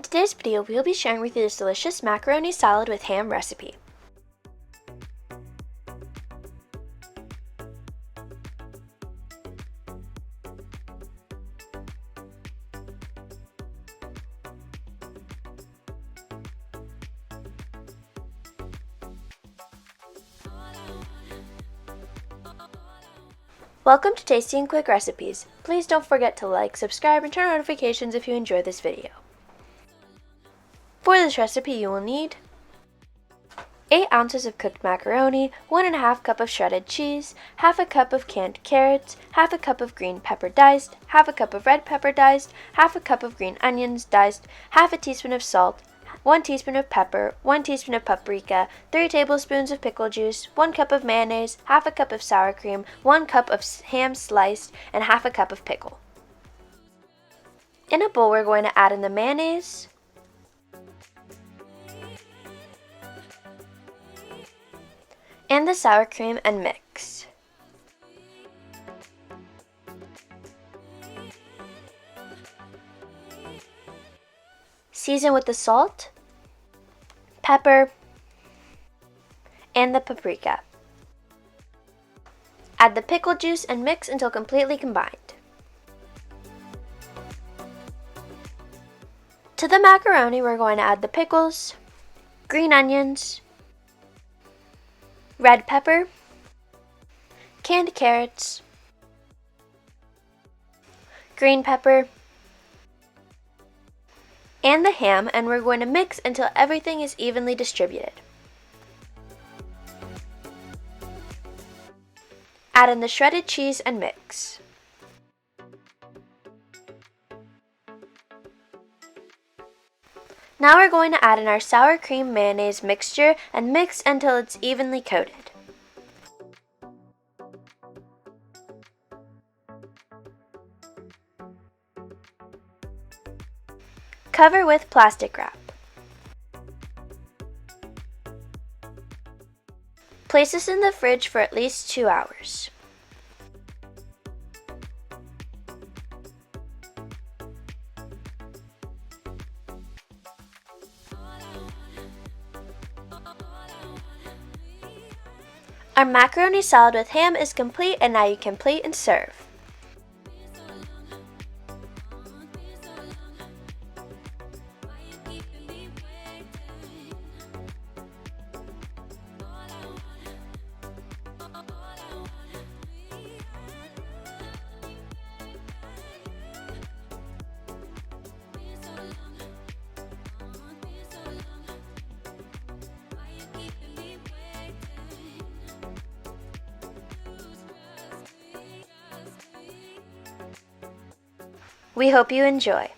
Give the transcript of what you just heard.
today's video, we will be sharing with you this delicious macaroni salad with ham recipe. Welcome to Tasty and Quick Recipes. Please don't forget to like, subscribe, and turn on notifications if you enjoy this video. For this recipe, you will need 8 ounces of cooked macaroni, 1½ cup of shredded cheese, half a cup of canned carrots, half a cup of green pepper diced, half a cup of red pepper diced, half a cup of green onions diced, half a teaspoon of salt, 1 teaspoon of pepper, 1 teaspoon of paprika, 3 tablespoons of pickle juice, 1 cup of mayonnaise, half a cup of sour cream, 1 cup of ham sliced, and half a cup of pickle. In a bowl, we're going to add in the mayonnaise, and the sour cream and mix. Season with the salt, pepper, and the paprika. Add the pickle juice and mix until completely combined. To the macaroni, we're going to add the pickles, green onions, red pepper, canned carrots, green pepper, and the ham, and we're going to mix until everything is evenly distributed. Add in the shredded cheese and mix. Now we're going to add in our sour cream mayonnaise mixture and mix until it's evenly coated. Cover with plastic wrap. Place this in the fridge for at least 2 hours. Our macaroni salad with ham is complete, and now you can plate and serve. We hope you enjoy.